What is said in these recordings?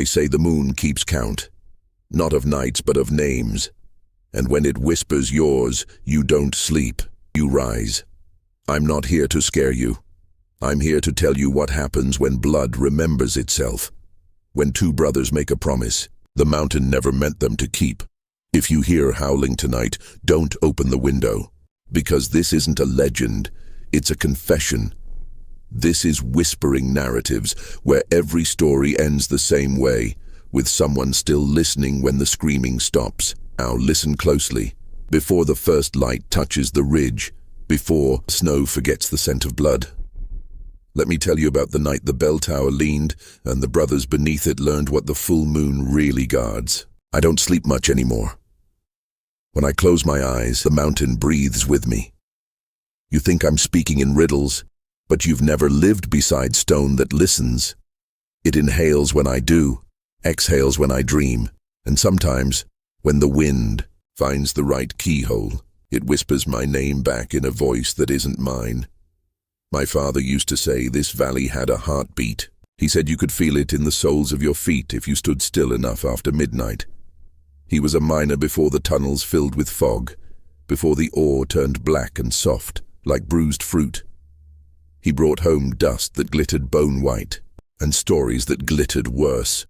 They say the moon keeps count, not of nights but of names. And when it whispers yours, you don't sleep, you rise. I'm not here to scare you. I'm here to tell you what happens when blood remembers itself. When two brothers make a promise, the mountain never meant them to keep. If you hear howling tonight, don't open the window. Because this isn't a legend, it's a confession. This is whispering narratives, where every story ends the same way, with someone still listening when the screaming stops. Now listen closely. Before the first light touches the ridge, before snow forgets the scent of blood. Let me tell you about the night the bell tower leaned, and the brothers beneath it learned what the full moon really guards. I don't sleep much anymore. When I close my eyes, the mountain breathes with me. You think I'm speaking in riddles, but you've never lived beside stone that listens. It inhales when I do, exhales when I dream, and sometimes, when the wind finds the right keyhole, it whispers my name back in a voice that isn't mine. My father used to say this valley had a heartbeat. He said you could feel it in the soles of your feet if you stood still enough after midnight. He was a miner before the tunnels filled with fog, before the ore turned black and soft, like bruised fruit. He brought home dust that glittered bone-white, and stories that glittered worse.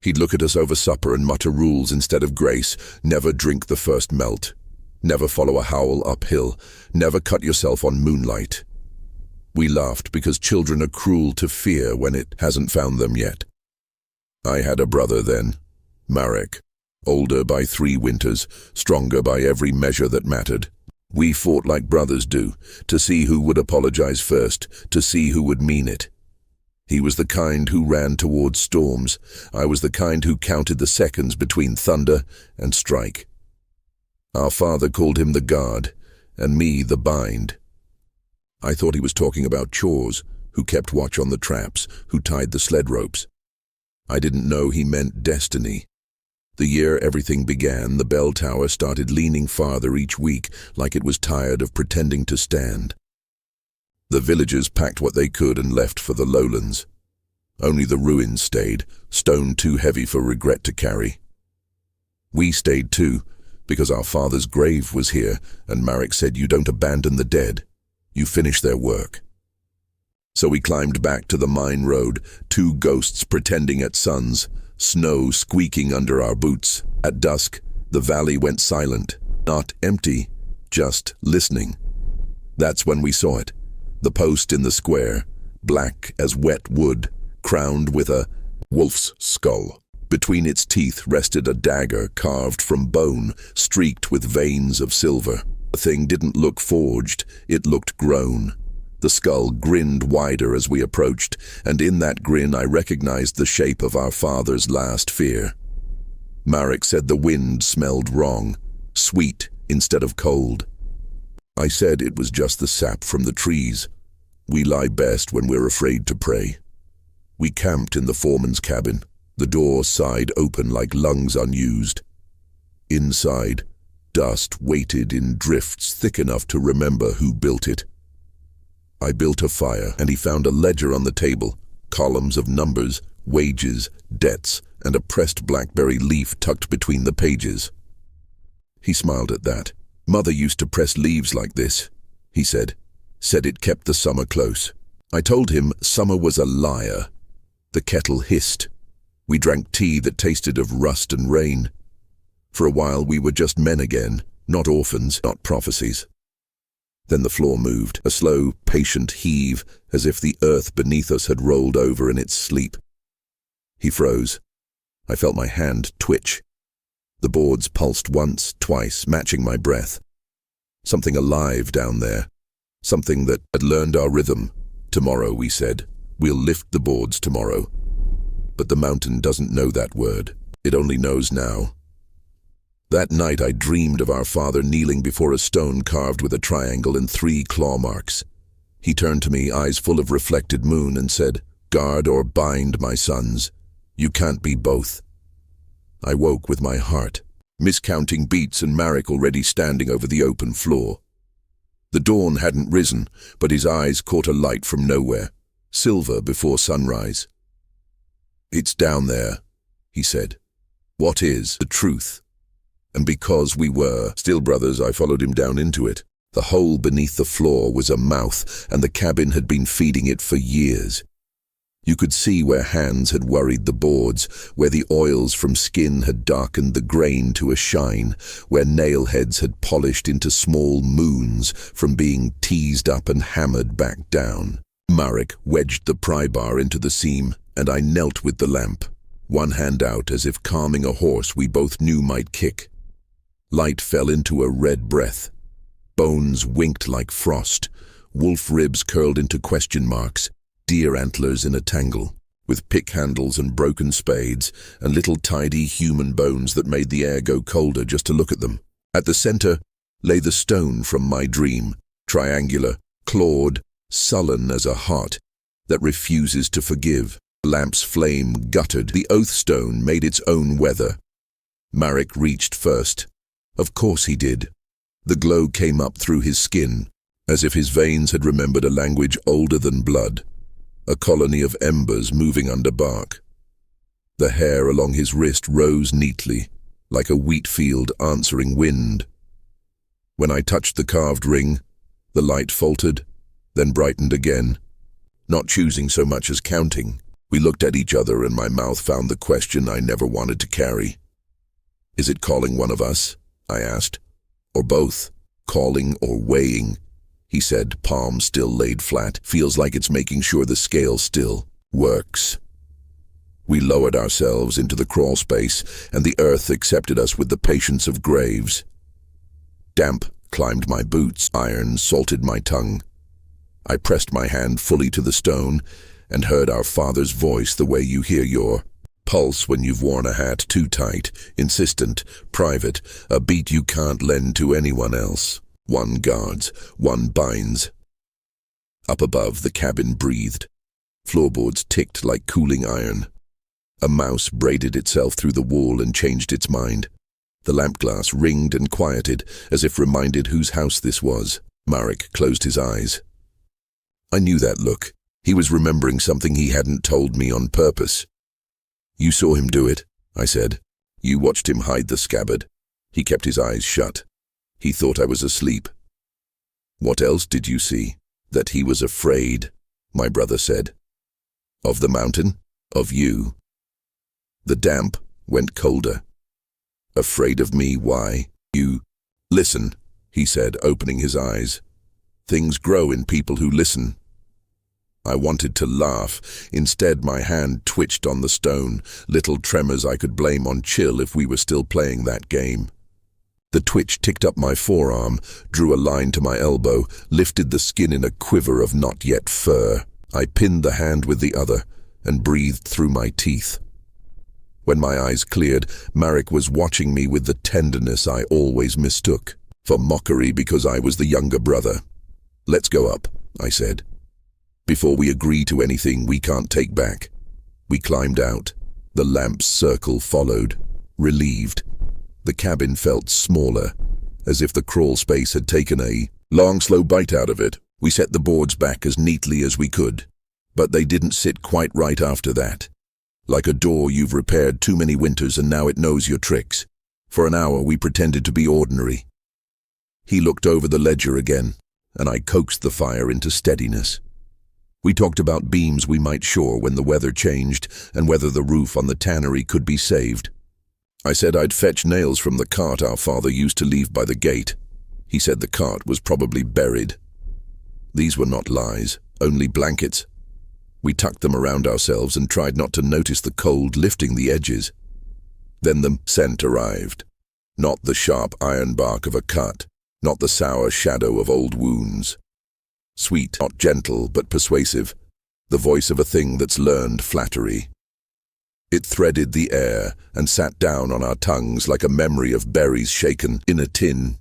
He'd look at us over supper and mutter rules instead of grace. Never drink the first melt. Never follow a howl uphill. Never cut yourself on Moonlight. We laughed because children are cruel to fear when it hasn't found them yet. I had a brother then, Marek, older by 3 winters, stronger by every measure that mattered. We fought like brothers do, to see who would apologize first, to see who would mean it. He was the kind who ran towards storms. I was the kind who counted the seconds between thunder and strike. Our father called him the guard, and me the bind. I thought he was talking about chores, who kept watch on the traps, who tied the sled ropes. I didn't know he meant destiny. The year everything began, the bell tower started leaning farther each week, like it was tired of pretending to stand. The villagers packed what they could and left for the lowlands. Only the ruins stayed, stone too heavy for regret to carry. We stayed too, because our father's grave was here, and Marek said you don't abandon the dead. You finish their work. So we climbed back to the mine road, 2 ghosts pretending at suns, snow squeaking under our boots. At dusk, the valley went silent, not empty, just listening. That's when we saw it, the post in the square, black as wet wood, crowned with a wolf's skull. Between its teeth rested a dagger carved from bone, streaked with veins of silver. The thing didn't look forged, it looked grown. The skull grinned wider as we approached, and in that grin I recognized the shape of our father's last fear. Marek said the wind smelled wrong, sweet instead of cold. I said it was just the sap from the trees. We lie best when we're afraid to pray. We camped in the foreman's cabin, the door side open like lungs unused. Inside, dust waited in drifts thick enough to remember who built it. I built a fire, and he found a ledger on the table, columns of numbers, wages, debts, and a pressed blackberry leaf tucked between the pages. He smiled at that. Mother used to press leaves like this, he said it kept the summer close. I told him summer was a liar. The kettle hissed. We drank tea that tasted of rust and rain. For a while we were just men again, not orphans, not prophecies. Then the floor moved, a slow, patient heave, as if the earth beneath us had rolled over in its sleep. He froze. I felt my hand twitch. The boards pulsed once, twice, matching my breath. Something alive down there. Something that had learned our rhythm. Tomorrow, we said. We'll lift the boards tomorrow. But the mountain doesn't know that word. It only knows now. That night I dreamed of our father kneeling before a stone carved with a triangle and 3 claw marks. He turned to me, eyes full of reflected moon, and said, "Guard or bind, my sons. You can't be both." I woke with my heart, miscounting beats and Marek already standing over the open floor. The dawn hadn't risen, but his eyes caught a light from nowhere, silver before sunrise. It's down there, he said. What is the truth? And because we were still brothers, I followed him down into it. The hole beneath the floor was a mouth, and the cabin had been feeding it for years. You could see where hands had worried the boards, where the oils from skin had darkened the grain to a shine, where nail heads had polished into small moons from being teased up and hammered back down. Marek wedged the pry bar into the seam, and I knelt with the lamp, one hand out as if calming a horse we both knew might kick. Light fell into a red breath. Bones winked like frost, wolf ribs curled into question marks, deer antlers in a tangle, with pick handles and broken spades, and little tidy human bones that made the air go colder just to look at them. At the center lay the stone from my dream, triangular, clawed, sullen as a heart that refuses to forgive. The lamp's flame guttered. The oath stone made its own weather. Marek reached first. Of course he did. The glow came up through his skin, as if his veins had remembered a language older than blood, a colony of embers moving under bark. The hair along his wrist rose neatly, like a wheat field answering wind. When I touched the carved ring, the light faltered, then brightened again, not choosing so much as counting. We looked at each other and my mouth found the question I never wanted to carry. Is it calling one of us? I asked. Or both, calling or weighing? He said, palm still laid flat. Feels like it's making sure the scale still works. We lowered ourselves into the crawl space, and the earth accepted us with the patience of graves. Damp climbed my boots, iron salted my tongue. I pressed my hand fully to the stone and heard our Father's voice the way you hear your pulse when you've worn a hat too tight, insistent, private, a beat you can't lend to anyone else. One guards, one binds. Up above, the cabin breathed. Floorboards ticked like cooling iron. A mouse braided itself through the wall and changed its mind. The lamp glass ringed and quieted, as if reminded whose house this was. Marek closed his eyes. I knew that look. He was remembering something he hadn't told me on purpose. You saw him do it, I said. You watched him hide the scabbard. He kept his eyes shut. He thought I was asleep. What else did you see? That he was afraid, my brother said. Of the mountain? Of you? The damp went colder. Afraid of me, why? You... Listen, he said, opening his eyes. Things grow in people who listen. I wanted to laugh. Instead, my hand twitched on the stone, little tremors I could blame on chill if we were still playing that game. The twitch ticked up my forearm, drew a line to my elbow, lifted the skin in a quiver of not yet fur. I pinned the hand with the other and breathed through my teeth. When my eyes cleared, Marek was watching me with the tenderness I always mistook for mockery because I was the younger brother. Let's go up, I said. Before we agree to anything we can't take back. We climbed out. The lamp's circle followed, relieved. The cabin felt smaller, as if the crawl space had taken a long, slow bite out of it. We set the boards back as neatly as we could, but they didn't sit quite right after that. Like a door you've repaired too many winters and now it knows your tricks. For an hour we pretended to be ordinary. He looked over the ledger again, and I coaxed the fire into steadiness. We talked about beams we might shore when the weather changed and whether the roof on the tannery could be saved. I said I'd fetch nails from the cart our father used to leave by the gate. He said the cart was probably buried. These were not lies, only blankets. We tucked them around ourselves and tried not to notice the cold lifting the edges. Then the scent arrived. Not the sharp iron bark of a cut, not the sour shadow of old wounds. Sweet, not gentle, but persuasive, the voice of a thing that's learned flattery. It threaded the air and sat down on our tongues like a memory of berries shaken in a tin,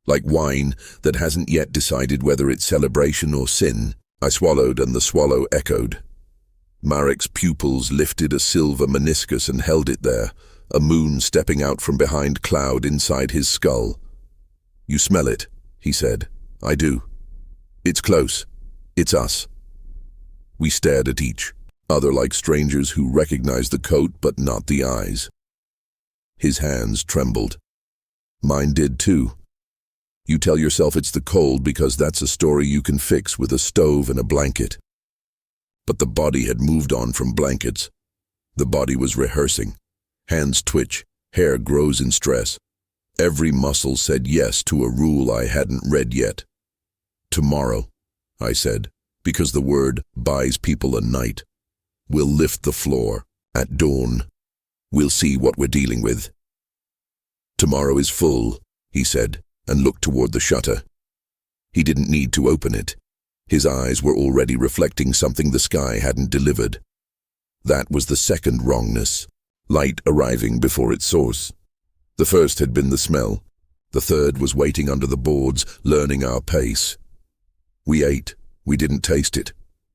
like wine that hasn't yet decided whether it's celebration or sin. I swallowed and the swallow echoed. Marek's pupils lifted a silver meniscus and held it there, a moon stepping out from behind cloud inside his skull. You smell it, he said. I do. It's close. It's us. We stared at each Other like strangers who recognized the coat but not the eyes. His hands trembled. Mine did too. You tell yourself it's the cold because that's a story you can fix with a stove and a blanket. But the body had moved on from blankets. The body was rehearsing. Hands twitch, hair grows in stress. Every muscle said yes to a rule I hadn't read yet. Tomorrow, I said, because the word buys people a night. We'll lift the floor. At dawn, we'll see what we're dealing with. Tomorrow is full, he said, and looked toward the shutter. He didn't need to open it. His eyes were already reflecting something the sky hadn't delivered. That was the second wrongness, light arriving before its source. The first had been the smell. The third was waiting under the boards, learning our pace. We ate. We didn't taste it.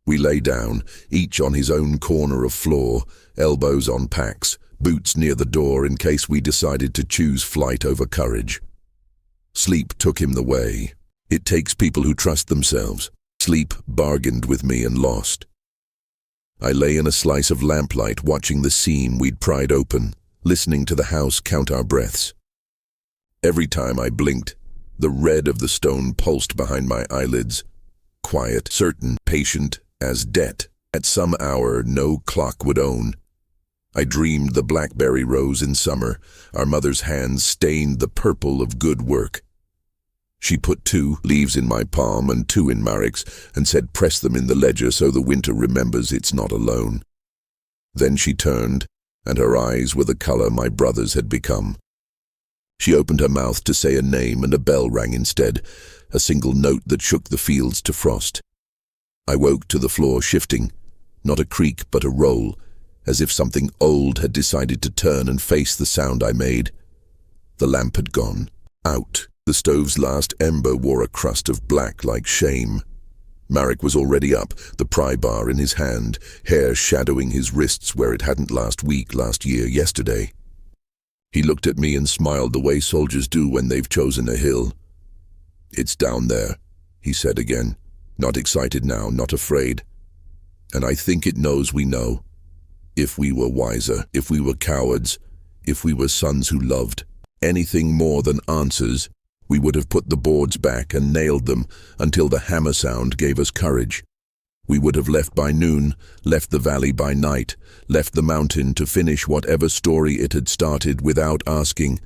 We lay down, each on his own corner of floor, elbows on packs, boots near the door in case we decided to choose flight over courage. Sleep took him the way. It takes people who trust themselves. Sleep bargained with me and lost. I lay in a slice of lamplight watching the seam we'd pried open, listening to the house count our breaths. Every time I blinked, the red of the stone pulsed behind my eyelids. Quiet, certain, patient as debt. At some hour no clock would own. I dreamed the blackberry rose in summer. Our mother's hands stained the purple of good work. She put 2 leaves in my palm and 2 in Marek's and said press them in the ledger so the winter remembers it's not alone. Then she turned, and her eyes were the color my brother's had become. She opened her mouth to say a name and a bell rang instead, a single note that shook the fields to frost. I woke to the floor shifting, not a creak but a roll, as if something old had decided to turn and face the sound I made. The lamp had gone out. The stove's last ember wore a crust of black like shame. Marek was already up, the pry bar in his hand, hair shadowing his wrists where it hadn't last week, last year, yesterday. He looked at me and smiled the way soldiers do when they've chosen a hill. It's down there, he said again, not excited now, not afraid. And I think it knows we know. If we were wiser, if we were cowards, if we were sons who loved anything more than answers, we would have put the boards back and nailed them until the hammer sound gave us courage. We would have left by noon, left the valley by night, left the mountain to finish whatever story it had started without asking.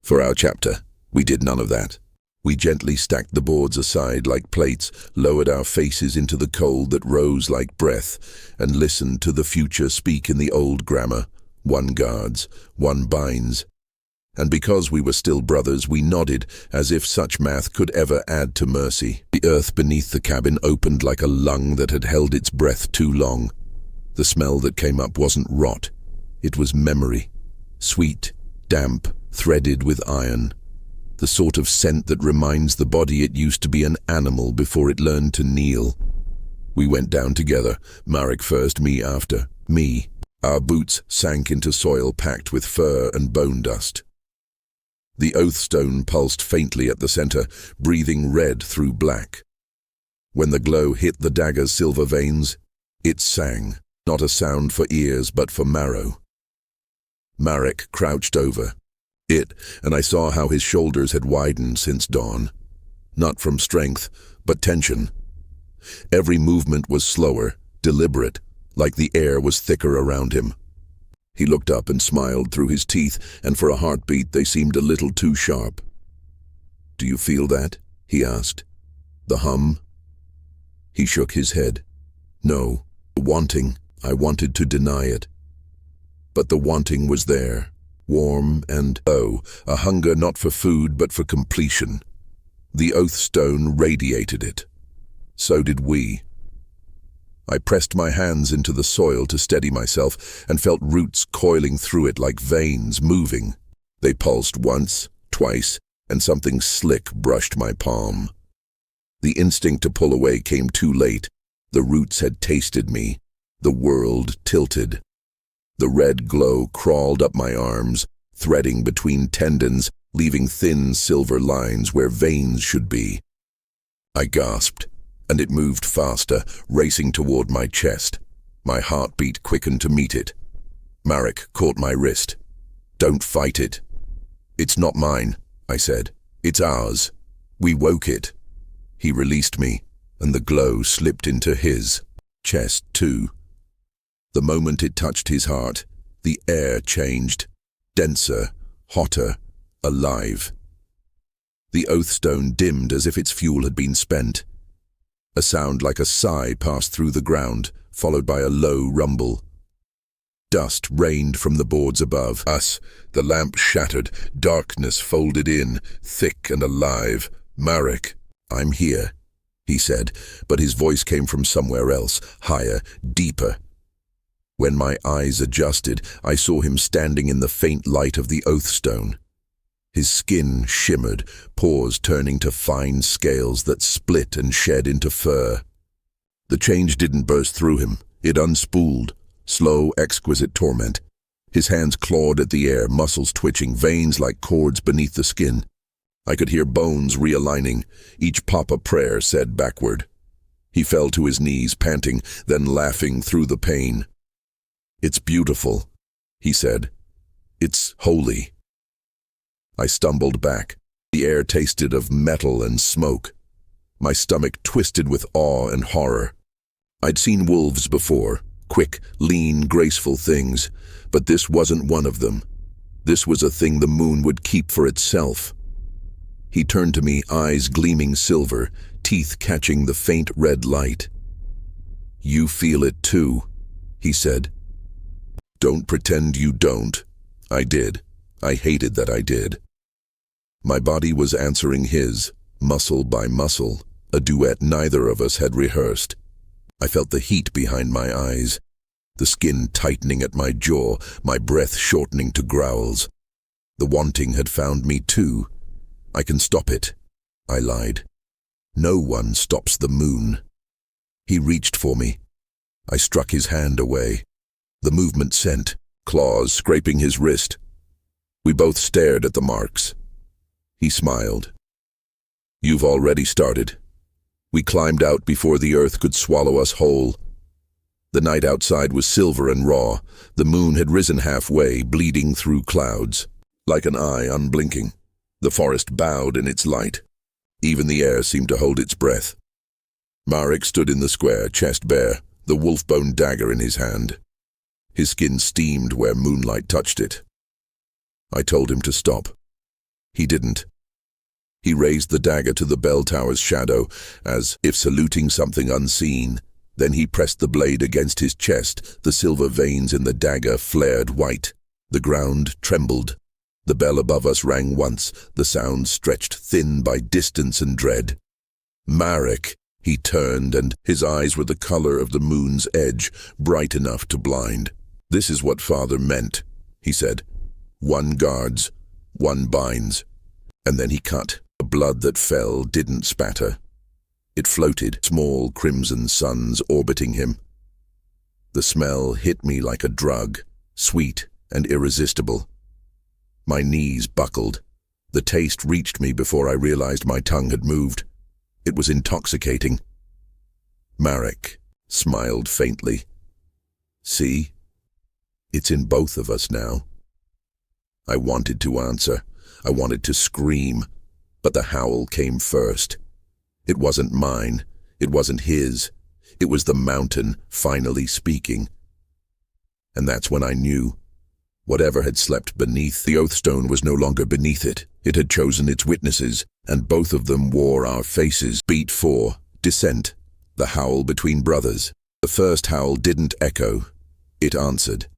For our chapter, we did none of that. We gently stacked the boards aside like plates, lowered our faces into the cold that rose like breath, and listened to the future speak in the old grammar. One guards, one binds. And because we were still brothers, we nodded as if such math could ever add to mercy. The earth beneath the cabin opened like a lung that had held its breath too long. The smell that came up wasn't rot. It was memory. Sweet, damp, threaded with iron. The sort of scent that reminds the body it used to be an animal before it learned to kneel. We went down together, Marek first, me after. Me. Our boots sank into soil packed with fur and bone dust. The oath stone pulsed faintly at the center, breathing red through black. When the glow hit the dagger's silver veins, it sang, not a sound for ears but for marrow. Marek crouched over it, and I saw how his shoulders had widened since dawn. Not from strength, but tension. Every movement was slower, deliberate, like the air was thicker around him. He looked up and smiled through his teeth, and for a heartbeat they seemed a little too sharp. "Do you feel that?" he asked. "The hum?" He shook his head. "No, wanting. I wanted to deny it. But the wanting was there, warm and, a hunger not for food but for completion. The oath stone radiated it. So did we. I pressed my hands into the soil to steady myself and felt roots coiling through it like veins moving. They pulsed once, twice, and something slick brushed my palm. The instinct to pull away came too late. The roots had tasted me. The world tilted. The red glow crawled up my arms, threading between tendons, leaving thin silver lines where veins should be. I gasped, and it moved faster, racing toward my chest. My heartbeat quickened to meet it. Marek caught my wrist. "Don't fight it." "It's not mine," I said. "It's ours. We woke it." He released me, and the glow slipped into his chest too. The moment it touched his heart, the air changed, denser, hotter, alive. The oathstone dimmed as if its fuel had been spent. A sound like a sigh passed through the ground, followed by a low rumble. Dust rained from the boards above us. The lamp shattered, darkness folded in, thick and alive. "Marek, I'm here," he said, but his voice came from somewhere else, higher, deeper. When my eyes adjusted, I saw him standing in the faint light of the oathstone. His skin shimmered, pores turning to fine scales that split and shed into fur. The change didn't burst through him. It unspooled, slow, exquisite torment. His hands clawed at the air, muscles twitching, veins like cords beneath the skin. I could hear bones realigning, each pop a prayer said backward. He fell to his knees, panting, then laughing through the pain. "It's beautiful," he said. "It's holy." I stumbled back. The air tasted of metal and smoke. My stomach twisted with awe and horror. I'd seen wolves before, quick, lean, graceful things, but this wasn't one of them. This was a thing the moon would keep for itself. He turned to me, eyes gleaming silver, teeth catching the faint red light. "You feel it too," he said. "Don't pretend you don't." I did. I hated that I did. My body was answering his, muscle by muscle, a duet neither of us had rehearsed. I felt the heat behind my eyes, the skin tightening at my jaw, my breath shortening to growls. The wanting had found me too. "I can stop it," I lied. "No one stops the moon." He reached for me. I struck his hand away. The movement sent, claws scraping his wrist. We both stared at the marks. He smiled. "You've already started." We climbed out before the earth could swallow us whole. The night outside was silver and raw. The moon had risen halfway, bleeding through clouds, like an eye unblinking. The forest bowed in its light. Even the air seemed to hold its breath. Marek stood in the square, chest bare, the wolf-bone dagger in his hand. His skin steamed where moonlight touched it. I told him to stop. He didn't. He raised the dagger to the bell tower's shadow, as if saluting something unseen. Then he pressed the blade against his chest. The silver veins in the dagger flared white. The ground trembled. The bell above us rang once, the sound stretched thin by distance and dread. "Marek!" He turned, and his eyes were the color of the moon's edge, bright enough to blind. "This is what Father meant," he said. "One guards, one binds." And then he cut. The blood that fell didn't spatter. It floated, small crimson suns orbiting him. The smell hit me like a drug, sweet and irresistible. My knees buckled. The taste reached me before I realized my tongue had moved. It was intoxicating. Marek smiled faintly. "See? It's in both of us now." I wanted to answer. I wanted to scream, but the howl came first. It wasn't mine. It wasn't his. It was the mountain finally speaking. And that's when I knew. Whatever had slept beneath the oathstone was no longer beneath it. It had chosen its witnesses, and both of them wore our faces. Beat 4, descent, the howl between brothers. The first howl didn't echo. It answered.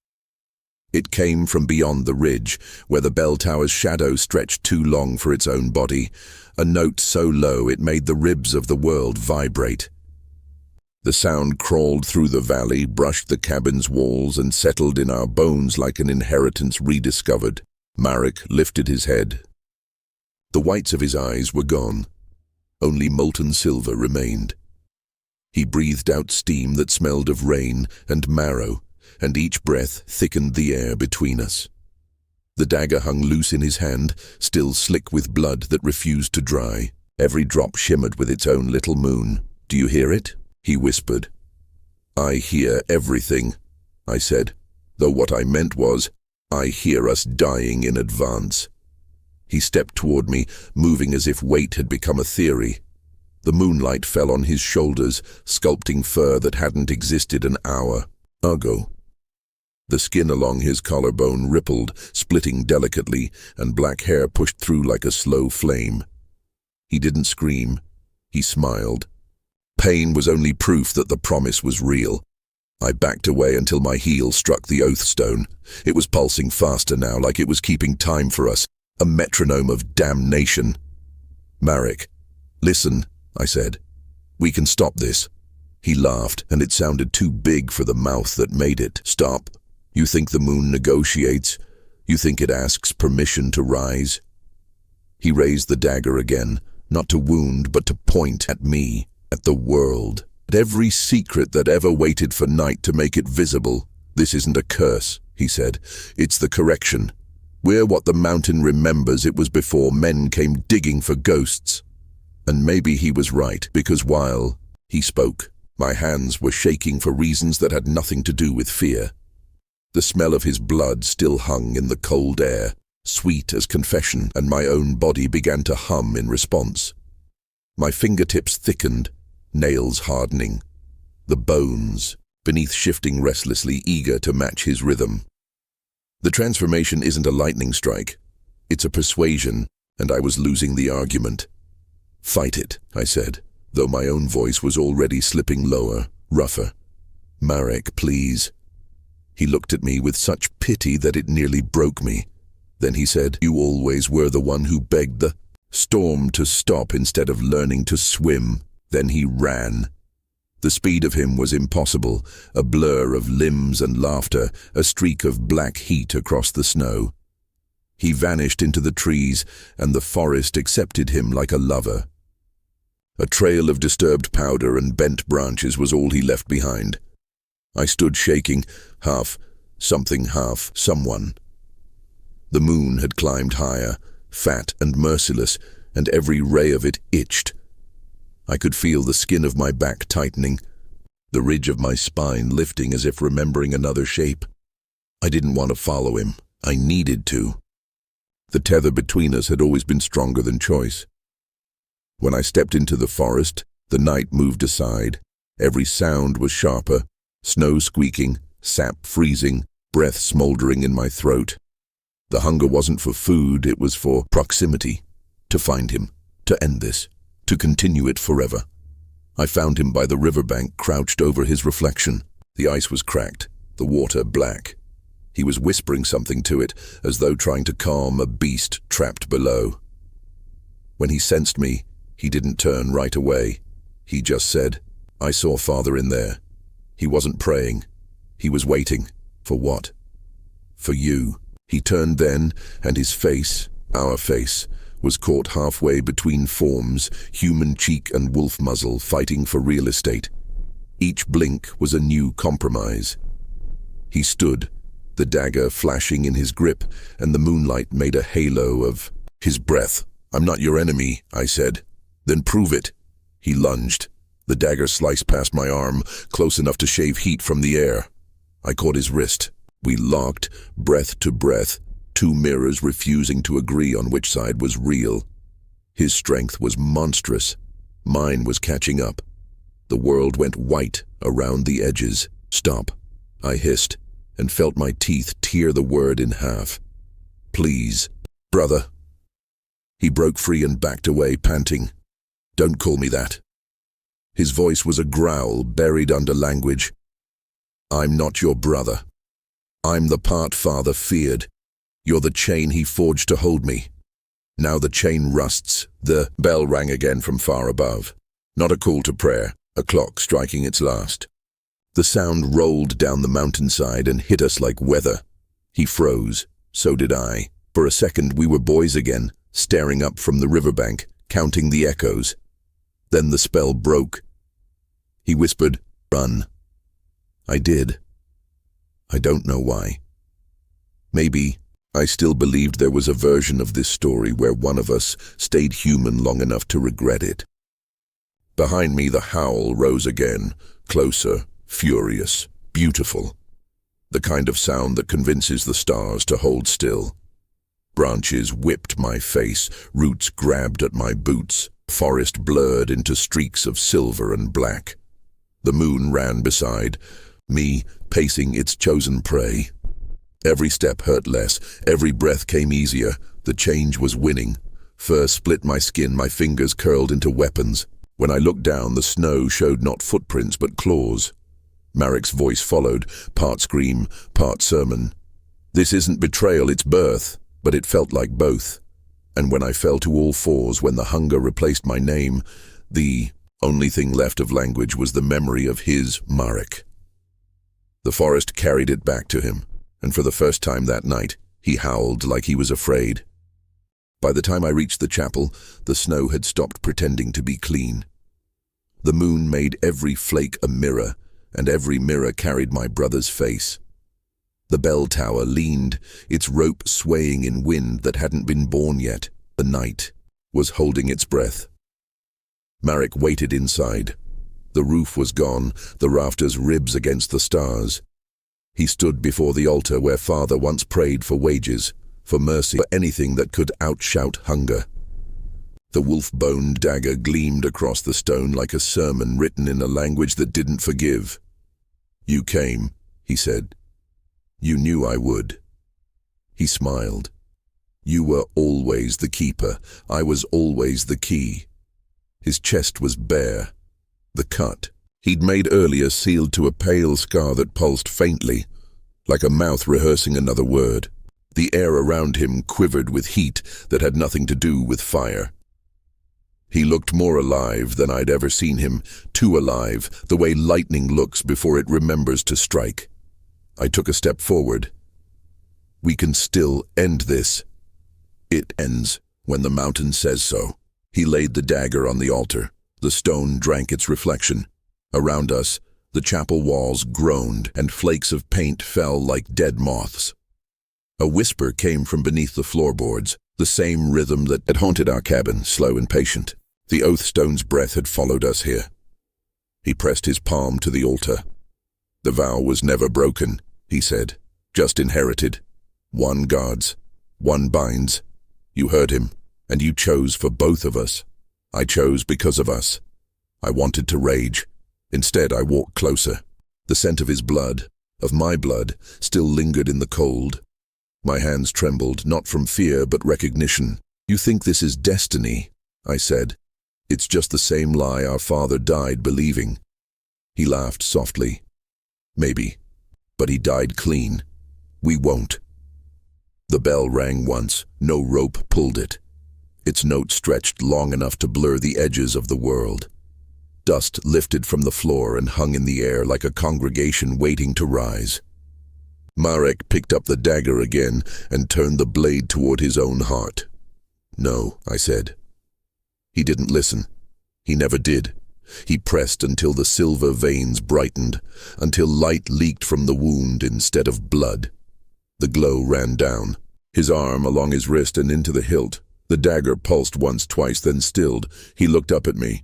It came from beyond the ridge, where the bell tower's shadow stretched too long for its own body, a note so low it made the ribs of the world vibrate. The sound crawled through the valley, brushed the cabin's walls, and settled in our bones like an inheritance rediscovered. Marek lifted his head. The whites of his eyes were gone. Only molten silver remained. He breathed out steam that smelled of rain and marrow, and each breath thickened the air between us. The dagger hung loose in his hand, still slick with blood that refused to dry. Every drop shimmered with its own little moon. "Do you hear it?" he whispered. I hear everything, I said, though what I meant was, I hear us dying in advance. He stepped toward me, moving as if weight had become a theory. The moonlight fell on his shoulders, sculpting fur that hadn't existed an hour ago. The skin along his collarbone rippled, splitting delicately, and black hair pushed through like a slow flame. He didn't scream. He smiled. Pain was only proof that the promise was real. I backed away until my heel struck the oath stone. It was pulsing faster now, like it was keeping time for us, a metronome of damnation. Marek, listen, I said. We can stop this. He laughed, and it sounded too big for the mouth that made it. Stop. You think the moon negotiates? You think it asks permission to rise? He raised the dagger again, not to wound, but to point at me, at the world, at every secret that ever waited for night to make it visible. This isn't a curse, he said. It's the correction. We're what the mountain remembers it was before men came digging for ghosts. And maybe he was right, because while he spoke, my hands were shaking for reasons that had nothing to do with fear. The smell of his blood still hung in the cold air, sweet as confession, and my own body began to hum in response. My fingertips thickened, nails hardening, the bones beneath shifting restlessly, eager to match his rhythm. The transformation isn't a lightning strike. It's a persuasion, and I was losing the argument. Fight it, I said, though my own voice was already slipping lower, rougher. Marek, please. He looked at me with such pity that it nearly broke me. Then he said, you always were the one who begged the storm to stop instead of learning to swim. Then he ran. The speed of him was impossible, a blur of limbs and laughter, a streak of black heat across the snow. He vanished into the trees, and the forest accepted him like a lover. A trail of disturbed powder and bent branches was all he left behind. I stood shaking, half something, half someone. The moon had climbed higher, fat and merciless, and every ray of it itched. I could feel the skin of my back tightening, the ridge of my spine lifting as if remembering another shape. I didn't want to follow him. I needed to. The tether between us had always been stronger than choice. When I stepped into the forest, the night moved aside. Every sound was sharper, snow squeaking, sap freezing, breath smoldering in my throat. The hunger wasn't for food, it was for proximity. To find him, to end this, to continue it forever. I found him by the riverbank, crouched over his reflection. The ice was cracked, the water black. He was whispering something to it, as though trying to calm a beast trapped below. When he sensed me, he didn't turn right away. He just said, I saw Father in there. He wasn't praying. He was waiting. For what? For you. He turned then, and his face, our face, was caught halfway between forms, human cheek and wolf muzzle, fighting for real estate. Each blink was a new compromise. He stood, the dagger flashing in his grip, and the moonlight made a halo of his breath. I'm not your enemy, I said. Then prove it. He lunged. The dagger sliced past my arm, close enough to shave heat from the air. I caught his wrist. We locked, breath to breath, two mirrors refusing to agree on which side was real. His strength was monstrous. Mine was catching up. The world went white around the edges. Stop, I hissed, and felt my teeth tear the word in half. Please, brother. He broke free and backed away, panting. Don't call me that. His voice was a growl buried under language. I'm not your brother. I'm the part Father feared. You're the chain he forged to hold me. Now the chain rusts. The bell rang again from far above. Not a call to prayer, a clock striking its last. The sound rolled down the mountainside and hit us like weather. He froze. So did I. For a second we were boys again, staring up from the riverbank, counting the echoes. Then the spell broke. He whispered, "Run." I did. I don't know why. Maybe I still believed there was a version of this story where one of us stayed human long enough to regret it. Behind me the howl rose again, closer, furious, beautiful. The kind of sound that convinces the stars to hold still. Branches whipped my face, roots grabbed at my boots, forest blurred into streaks of silver and black. The moon ran beside me, pacing its chosen prey. Every step hurt less, every breath came easier. The change was winning. Fur split my skin, my fingers curled into weapons. When I looked down, the snow showed not footprints but claws. Marek's voice followed, part scream, part sermon. This isn't betrayal, it's birth, but it felt like both. And when I fell to all fours, when the hunger replaced my name, the only thing left of language was the memory of his Marek. The forest carried it back to him, and for the first time that night, he howled like he was afraid. By the time I reached the chapel, the snow had stopped pretending to be clean. The moon made every flake a mirror, and every mirror carried my brother's face. The bell tower leaned, its rope swaying in wind that hadn't been born yet. The night was holding its breath. Marek waited inside. The roof was gone, the rafters ribs against the stars. He stood before the altar where father once prayed for wages, for mercy, for anything that could outshout hunger. The wolf-boned dagger gleamed across the stone like a sermon written in a language that didn't forgive. "You came," he said. "You knew I would." He smiled. "You were always the keeper. I was always the key." His chest was bare. The cut he'd made earlier sealed to a pale scar that pulsed faintly, like a mouth rehearsing another word. The air around him quivered with heat that had nothing to do with fire. He looked more alive than I'd ever seen him, too alive, the way lightning looks before it remembers to strike. I took a step forward. "We can still end this. It ends when the mountain says so." He laid the dagger on the altar. The stone drank its reflection. Around us, the chapel walls groaned, and flakes of paint fell like dead moths. A whisper came from beneath the floorboards, the same rhythm that had haunted our cabin, slow and patient. The oathstone's breath had followed us here. He pressed his palm to the altar. "The vow was never broken," he said, "just inherited. One guards, one binds. You heard him, and you chose for both of us. I chose because of us. I wanted to rage. Instead, I walked closer. The scent of his blood, of my blood, still lingered in the cold. My hands trembled, not from fear, but recognition. "You think this is destiny," I said. "It's just the same lie our father died believing." He laughed softly. "Maybe, but he died clean. We won't." The bell rang once. No rope pulled it. Its note stretched long enough to blur the edges of the world. Dust lifted from the floor and hung in the air like a congregation waiting to rise. Marek picked up the dagger again and turned the blade toward his own heart. "No," I said. He didn't listen. He never did. He pressed until the silver veins brightened, until light leaked from the wound instead of blood. The glow ran down, his arm along his wrist and into the hilt. The dagger pulsed once, twice, then stilled. He looked up at me.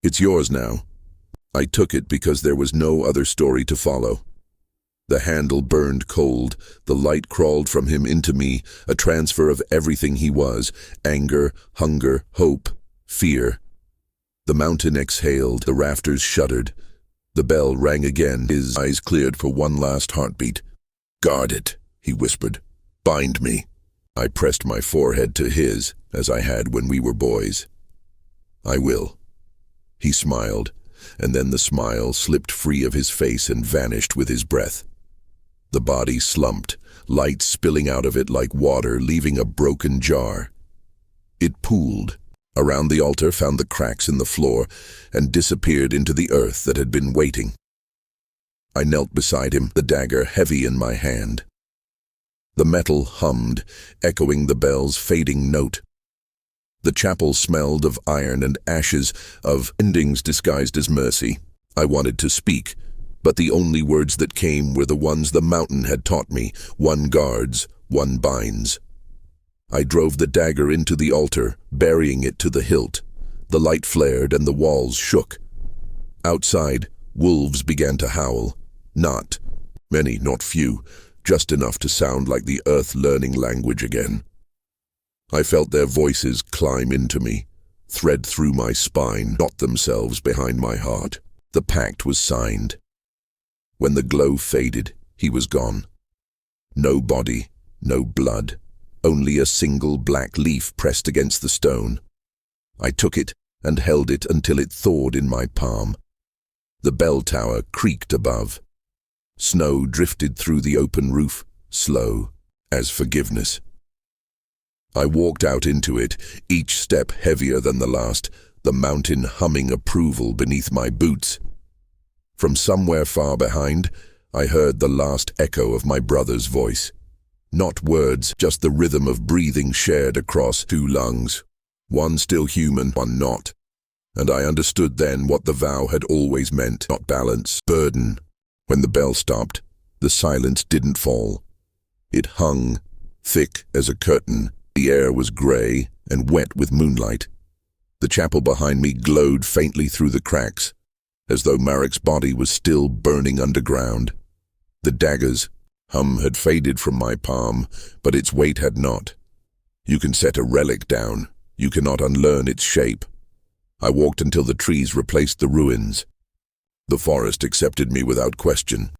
"It's yours now." I took it because there was no other story to follow. The handle burned cold. The light crawled from him into me, a transfer of everything he was: anger, hunger, hope, fear. The mountain exhaled, the rafters shuddered. The bell rang again, his eyes cleared for one last heartbeat. "Guard it," he whispered. "Bind me." I pressed my forehead to his, as I had when we were boys. "I will." He smiled, and then the smile slipped free of his face and vanished with his breath. The body slumped, light spilling out of it like water, leaving a broken jar. It pooled, around the altar, found the cracks in the floor, and disappeared into the earth that had been waiting. I knelt beside him, the dagger heavy in my hand. The metal hummed, echoing the bell's fading note. The chapel smelled of iron and ashes, of endings disguised as mercy. I wanted to speak, but the only words that came were the ones the mountain had taught me: one guards, one binds. I drove the dagger into the altar, burying it to the hilt. The light flared and the walls shook. Outside, Wolves began to howl. Not many, not few, just enough to sound like the earth learning language again. I felt their voices climb into me, thread through my spine, knot themselves behind my heart. The pact was signed. When the glow faded, he was gone. No body, no blood, only a single black leaf pressed against the stone. I took it and held it until it thawed in my palm. The bell tower creaked above. Snow drifted through the open roof, slow as forgiveness. I walked out into it, each step heavier than the last, the mountain humming approval beneath my boots. From somewhere far behind, I heard the last echo of my brother's voice. Not words, just the rhythm of breathing shared across two lungs. One still human, one not. And I understood then what the vow had always meant, not balance, burden. When the bell stopped, the silence didn't fall. It hung, thick as a curtain. The air was grey and wet with moonlight. The chapel behind me glowed faintly through the cracks, as though Marek's body was still burning underground. The dagger's hum had faded from my palm, but its weight had not. You can set a relic down. You cannot unlearn its shape. I walked until the trees replaced the ruins. The forest accepted me without question.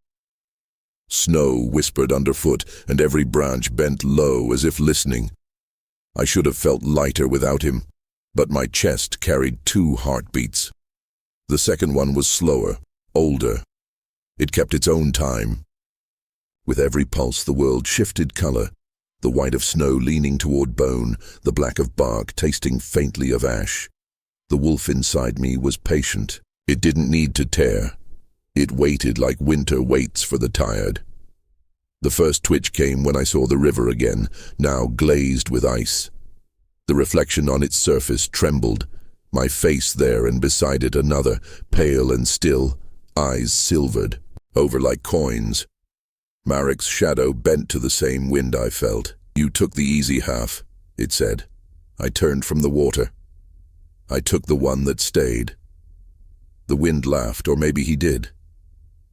Snow whispered underfoot, and every branch bent low as if listening. I should have felt lighter without him, but my chest carried 2 heartbeats. The second one was slower, older. It kept its own time. With every pulse the world shifted color, the white of snow leaning toward bone, the black of bark tasting faintly of ash. The wolf inside me was patient. It didn't need to tear. It waited like winter waits for the tired. The first twitch came when I saw the river again, now glazed with ice. The reflection on its surface trembled, my face there and beside it another, pale and still, eyes silvered, over like coins. Marek's shadow bent to the same wind I felt. You took the easy half, it said. I turned from the water. I took the one that stayed. The wind laughed, or maybe he did.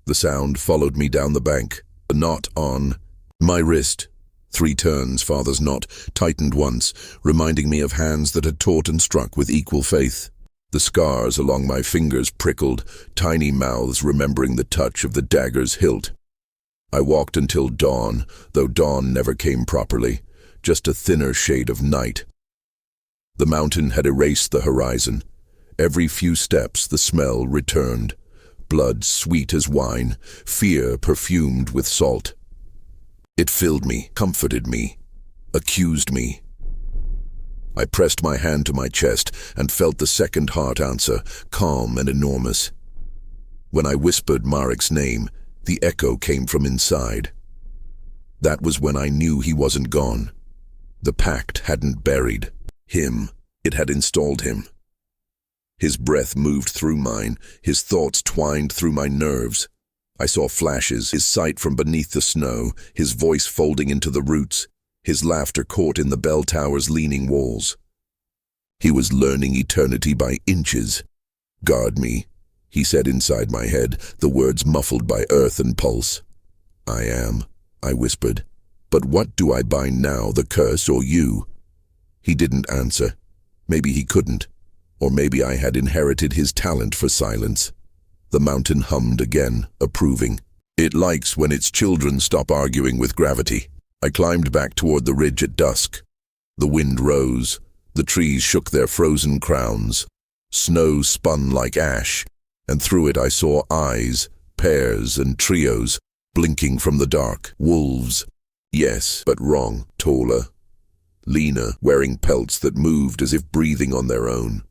The sound followed me down the bank, a knot on my wrist. 3 turns, father's knot, tightened once, reminding me of hands that had taught and struck with equal faith. The scars along my fingers prickled, tiny mouths remembering the touch of the dagger's hilt. I walked until dawn, though dawn never came properly, just a thinner shade of night. The mountain had erased the horizon. Every few steps the smell returned. Blood sweet as wine, fear perfumed with salt. It filled me, comforted me, accused me. I pressed my hand to my chest and felt the second heart answer, calm and enormous. When I whispered Marek's name, the echo came from inside. That was when I knew he wasn't gone. The pact hadn't buried him, it had installed him. His breath moved through mine, his thoughts twined through my nerves. I saw flashes, his sight from beneath the snow, his voice folding into the roots, his laughter caught in the bell tower's leaning walls. He was learning eternity by inches. Guard me, he said inside my head, the words muffled by earth and pulse. I am, I whispered. But what do I bind now, the curse or you? He didn't answer. Maybe he couldn't. Or maybe I had inherited his talent for silence. The mountain hummed again, approving. It likes when its children stop arguing with gravity. I climbed back toward the ridge at dusk. The wind rose. The trees shook their frozen crowns. Snow spun like ash, and through it I saw eyes, pairs and trios, blinking from the dark. Wolves. Yes, but wrong. Taller. Leaner, wearing pelts that moved as if breathing on their own.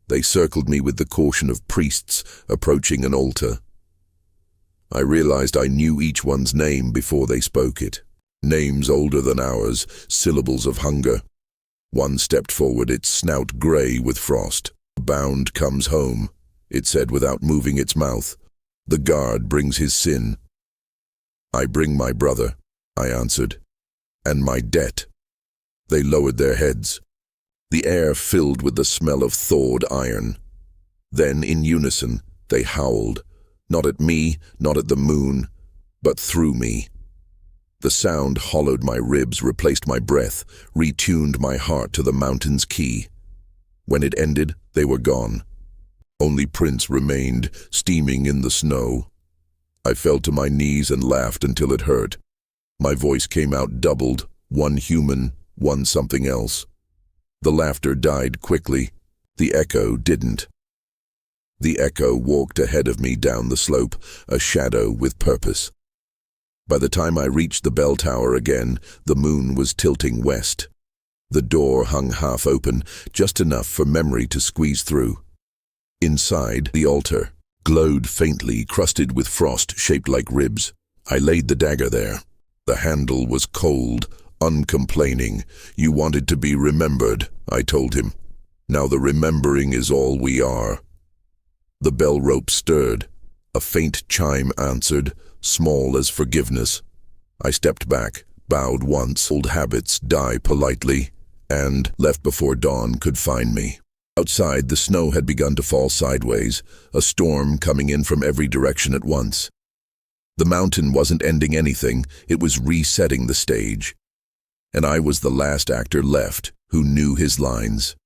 They circled me with the caution of priests approaching an altar. I realized I knew each one's name before they spoke it. Names older than ours, syllables of hunger. One stepped forward, its snout grey with frost. Bound comes home, it said without moving its mouth. The guard brings his sin. I bring my brother, I answered, and my debt. They lowered their heads. The air filled with the smell of thawed iron. Then, in unison, they howled, Not at me, not at the moon, but through me. The sound hollowed my ribs, replaced my breath, retuned my heart to the mountain's key. When it ended, they were gone. Only prints remained, steaming in the snow. I fell to my knees and laughed until it hurt. My voice came out doubled, one human, one something else. The laughter died quickly. The echo didn't. The echo walked ahead of me down the slope, a shadow with purpose. By the time I reached the bell tower again, the moon was tilting west. The door hung half open, just enough for memory to squeeze through. Inside, the altar glowed faintly, crusted with frost shaped like ribs. I laid the dagger there. The handle was cold, uncomplaining. You wanted to be remembered, I told him. Now the remembering is all we are. The bell rope stirred. A faint chime answered, small as forgiveness. I stepped back, bowed once, old habits die politely, and left before dawn could find me. Outside, the snow had begun to fall sideways, a storm coming in from every direction at once. The mountain wasn't ending anything, it was resetting the stage. And I was the last actor left who knew his lines.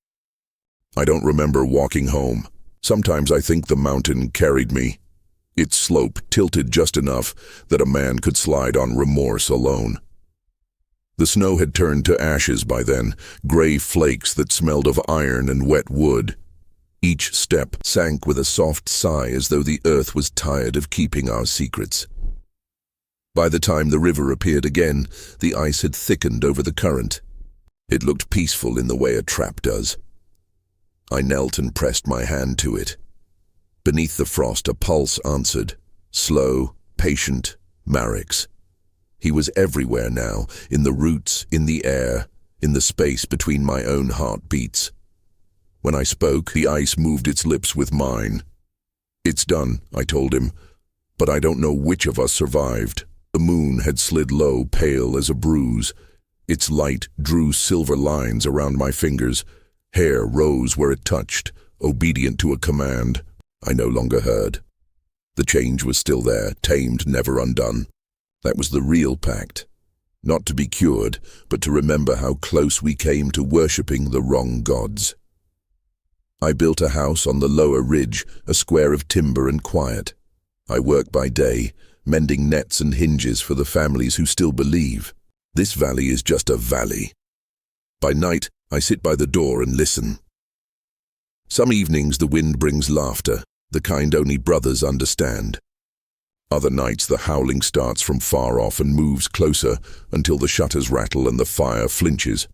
I don't remember walking home. Sometimes I think the mountain carried me. Its slope tilted just enough that a man could slide on remorse alone. The snow had turned to ashes by then, gray flakes that smelled of iron and wet wood. Each step sank with a soft sigh as though the earth was tired of keeping our secrets. By the time the river appeared again, the ice had thickened over the current. It looked peaceful in the way a trap does. I knelt and pressed my hand to it. Beneath the frost, a pulse answered, slow, patient, Marek's. He was everywhere now, in the roots, in the air, in the space between my own heartbeats. When I spoke, the ice moved its lips with mine. It's done, I told him, but I don't know which of us survived. The moon had slid low, pale as a bruise. Its light drew silver lines around my fingers. Hair rose where it touched, obedient to a command. I no longer heard. The change was still there, tamed, never undone. That was the real pact. Not to be cured, but to remember how close we came to worshipping the wrong gods. I built a house on the lower ridge, a square of timber and quiet. I work by day, mending nets and hinges for the families who still believe. This valley is just a valley. By night, I sit by the door and listen. Some evenings the wind brings laughter, the kind only brothers understand. Other nights the howling starts from far off and moves closer until the shutters rattle and the fire flinches.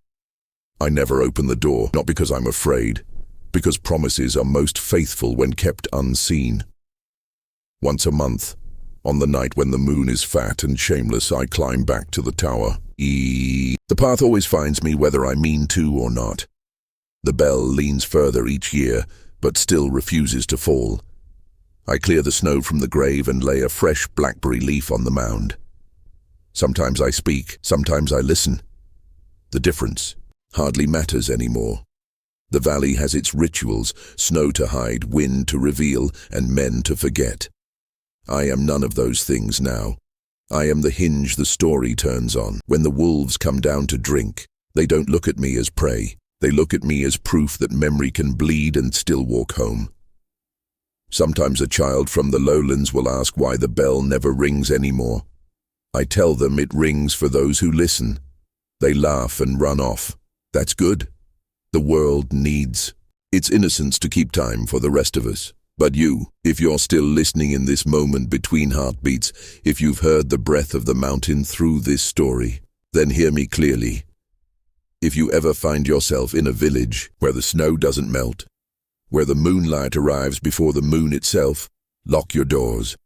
I never open the door, not because I'm afraid, because promises are most faithful when kept unseen. Once a month, on the night when the moon is fat and shameless, I climb back to the tower. The path always finds me whether I mean to or not. The bell leans further each year, but still refuses to fall. I clear the snow from the grave and lay a fresh blackberry leaf on the mound. Sometimes I speak, sometimes I listen. The difference hardly matters anymore. The valley has its rituals, snow to hide, wind to reveal, and men to forget. I am none of those things now. I am the hinge the story turns on. When the wolves come down to drink, they don't look at me as prey. They look at me as proof that memory can bleed and still walk home. Sometimes a child from the lowlands will ask why the bell never rings anymore. I tell them it rings for those who listen. They laugh and run off. That's good. The world needs its innocence to keep time for the rest of us. But you, if you're still listening in this moment between heartbeats, if you've heard the breath of the mountain through this story, then hear me clearly. If you ever find yourself in a village where the snow doesn't melt, where the moonlight arrives before the moon itself, lock your doors.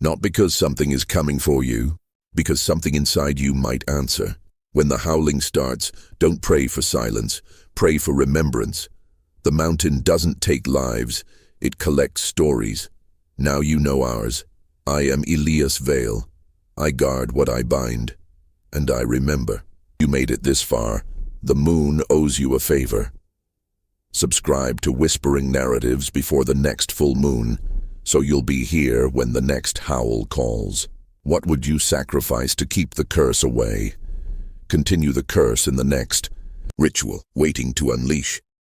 Not because something is coming for you, because something inside you might answer. When the howling starts, don't pray for silence, pray for remembrance. The mountain doesn't take lives, it collects stories. Now you know ours. I am Elias Vale. I guard what I bind, and I remember. You made it this far. The moon owes you a favor. Subscribe to Whispering Narratives before the next full moon. so you'll be here when the next howl calls. What would you sacrifice to keep the curse away? Continue the curse in the next ritual, waiting to unleash.